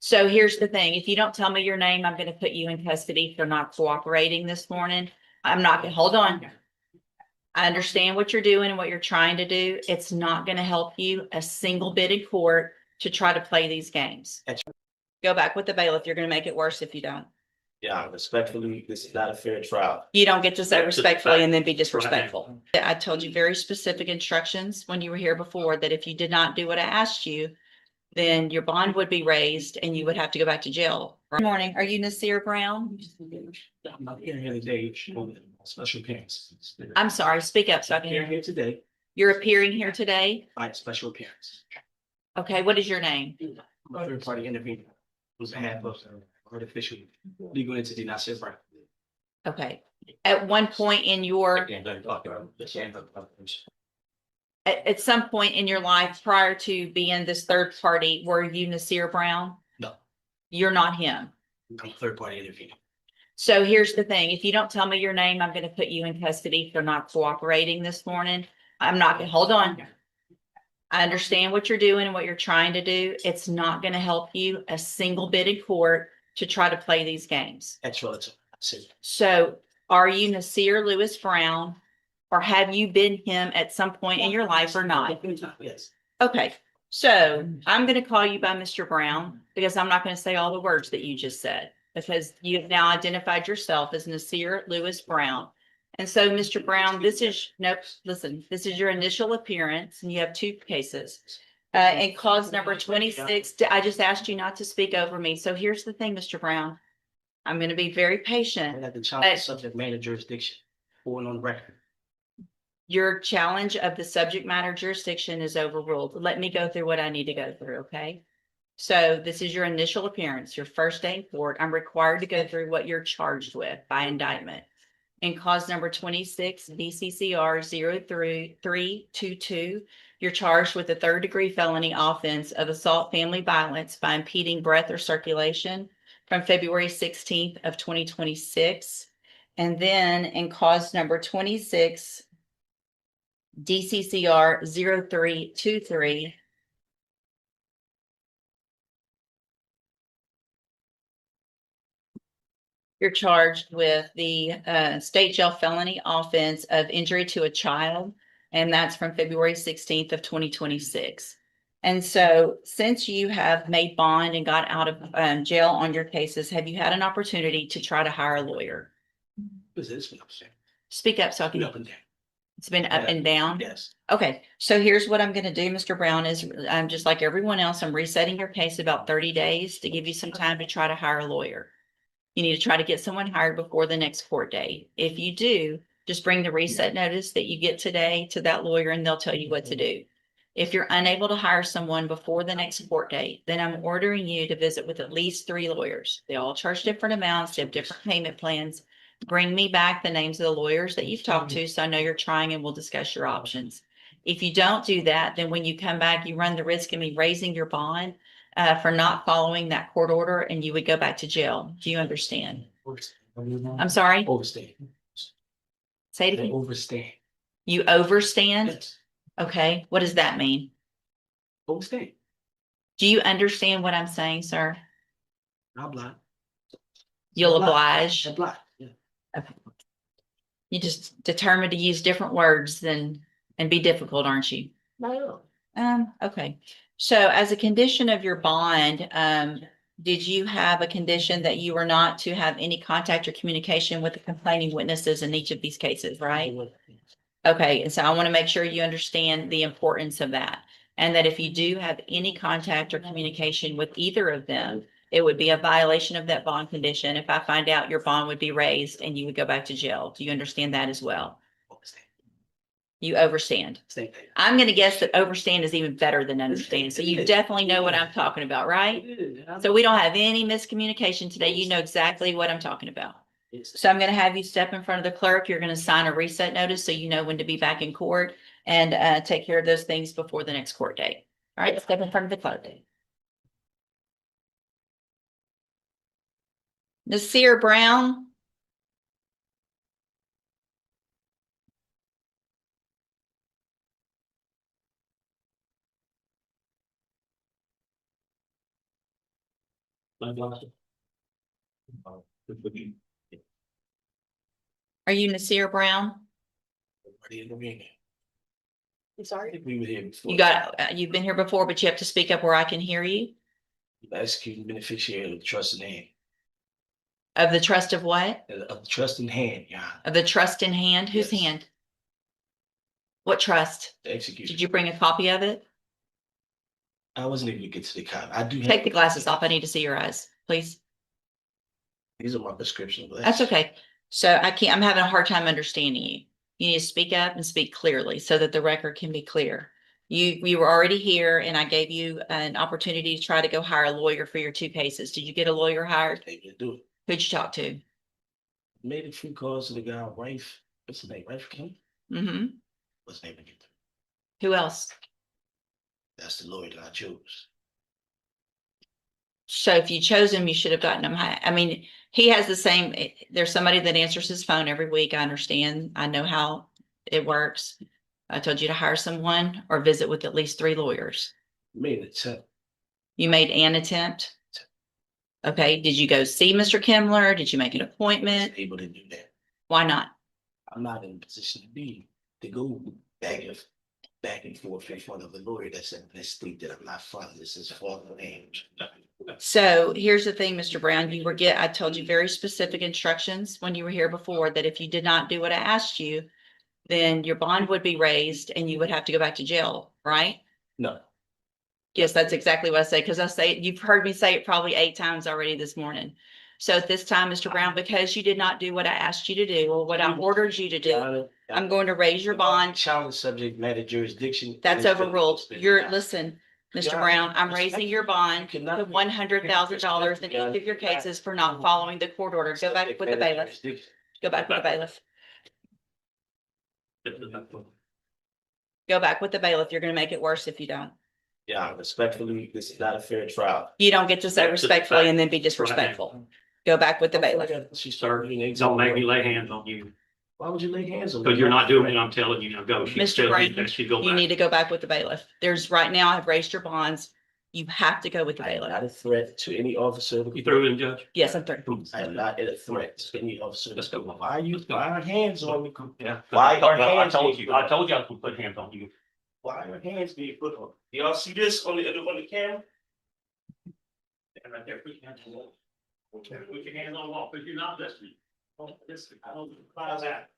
So here's the thing, if you don't tell me your name, I'm gonna put you in custody for not cooperating this morning. I'm not gonna, hold on. I understand what you're doing and what you're trying to do. It's not gonna help you a single bit in court to try to play these games. Go back with the bailiff. You're gonna make it worse if you don't. Yeah, respectfully, this is not a fair trial. You don't get to say respectfully and then be disrespectful. I told you very specific instructions when you were here before that if you did not do what I asked you, then your bond would be raised and you would have to go back to jail. Good morning. Are you Nasir Brown? I'm not here today on special appearance. I'm sorry, speak up so I can Here hear you. here today You're appearing here today? by special appearance. Okay, what is your name? I'm a third party intervener who's behalf of artificial legal entity, not Nasir Brown. Okay. At one point in your, at some point in your life prior to being this third party, were you Nasir Brown? No, You're not him. I'm a third party intervener. So here's the thing, if you don't tell me your name, I'm gonna put you in custody for not cooperating this morning. I'm not gonna, hold on. I understand what you're doing and what you're trying to do. It's not gonna help you a single bit in court to try to play these games. That's relative. So are you Nasir Lewis Brown? Or have you been him at some point in your life or not? Yes. Okay, so I'm gonna call you by Mr. Brown because I'm not gonna say all the words that you just said. Because you've now identified yourself as Nasir Lewis Brown. And so, Mr. Brown, this is, nope, listen, this is your initial appearance and you have two cases. And cause number 26, I just asked you not to speak over me. So here's the thing, Mr. Brown. I'm gonna be very patient. And at the child subject matter jurisdiction, going on record. Your challenge of the subject matter jurisdiction is overruled. Let me go through what I need to go through, okay? So this is your initial appearance, your first day in court. I'm required to go through what you're charged with by indictment. In cause number 26, DCCR 03322, you're charged with a third-degree felony offense of assault family violence by impeding breath or circulation from February 16th of 2026. And then in cause number 26, DCCR 0323, you're charged with the state jail felony offense of injury to a child, and that's from February 16th of 2026. And so since you have made bond and got out of jail on your cases, have you had an opportunity to try to hire a lawyer? Speak up so I can. Up and down. It's been up and down? Yes. Okay, so here's what I'm gonna do, Mr. Brown, is I'm just like everyone else, I'm resetting your case about 30 days to give you some time to try to hire a lawyer. You need to try to get someone hired before the next court date. If you do, just bring the reset notice that you get today to that lawyer and they'll tell you what to do. If you're unable to hire someone before the next court date, then I'm ordering you to visit with at least 3 lawyers. They all charge different amounts, they have different payment plans. Bring me back the names of the lawyers that you've talked to so I know you're trying and we'll discuss your options. If you don't do that, then when you come back, you run the risk of me raising your bond for not following that court order and you would go back to jail. Do you understand? I'm sorry? Overstay. Say it They again. overstay. You overstand? Yes. Okay, what does that mean? Overstay. Do you understand what I'm saying, sir? I'll block. You'll oblige. I'll block. Yeah. Okay. You just determined to use different words than and be difficult, aren't you? No. Okay. So as a condition of your bond, did you have a condition that you were not to have any contact or communication with the complaining witnesses in each of these cases, right? Okay, and so I want to make sure you understand the importance of that. And that if you do have any contact or communication with either of them, it would be a violation of that bond condition. If I find out your bond would be raised and you would go back to jail. Do you understand that as well? You overstand. I'm going to guess that overstand is even better than understand. So you definitely know what I'm talking about, right? So we don't have any miscommunication today. You know exactly what I'm talking about. So I'm going to have you step in front of the clerk. You're going to sign a reset notice so you know when to be back in court and take care of those things before the next court date. All right, step in front of the clerk. Nasir Brown. Are you Nasir Brown? I'm sorry. We were here before. You've been here before, but you have to speak up where I can hear you. Executing beneficiary of the trust in hand. Of the trust of what? Of the trust in hand, yeah. Of the trust in hand? Whose Yes. hand? What trust? Execute. Did you bring a copy of it? I wasn't able to get to the copy. I do have. Take the glasses off. I need to see your eyes, please. These are my prescription glasses. That's okay. So I'm having a hard time understanding you. You need to speak up and speak clearly so that the record can be clear. You were already here and I gave you an opportunity to try to go hire a lawyer for your two cases. Did you get a lawyer hired? Able to do it. Who'd you talk to? Made a few calls to the guy, Rife. What's his name? Rife King? Mm-hmm. What's his name again? Who else? That's the lawyer that I chose. So if you chose him, you should have gotten him. I mean, he has the same, there's somebody that answers his phone every week. I understand. I know how it works. I told you to hire someone or visit with at least 3 lawyers. Made an attempt. You made an attempt? Okay. Did you go see Mr. Kimler? Did you make an appointment? Able to do that. Why not? I'm not in a position to go back and forth in front of a lawyer that's in this state that I'm not from. This is foreign language. So here's the thing, Mr. Brown, I told you very specific instructions when you were here before that if you did not do what I asked you, then your bond would be raised and you would have to go back to jail, right? No. Yes, that's exactly what I say, because you've heard me say it probably 8 times already this morning. So at this time, Mr. Brown, because you did not do what I asked you to do or what I ordered you to do, I'm going to raise your bond. Challenge subject matter jurisdiction. That's overruled. Listen, Mr. Brown, I'm raising your bond to $100,000 in each of your cases for not following the court order. Go back with the bailiff. Go back with the bailiff. Go back with the bailiff. You're going to make it worse if you don't. Yeah, respectfully, this is not a fair trial. You don't get to say respectfully and then be disrespectful. Go back with the bailiff. She started. Don't make me lay hands on you, Why would you lay hands on me? because you're not doing what I'm telling you now, go. Mr. Brown, you need to go back with the bailiff. Right now, I've raised your bonds. You have to go with the I am bailiff. not a threat to any officer. You through in, Judge? Yes, I'm through. I am not a threat to any officer. Let's go. Why are hands on me? Yeah. Why are I hands told being you, I told you I was gonna put hands on you. Why are hands being put on? Y'all see this on the camera? Stand right there, put your hands on the wall. Okay, put your hands on the wall, because you're not listening. Don't listen. I don't. How's that?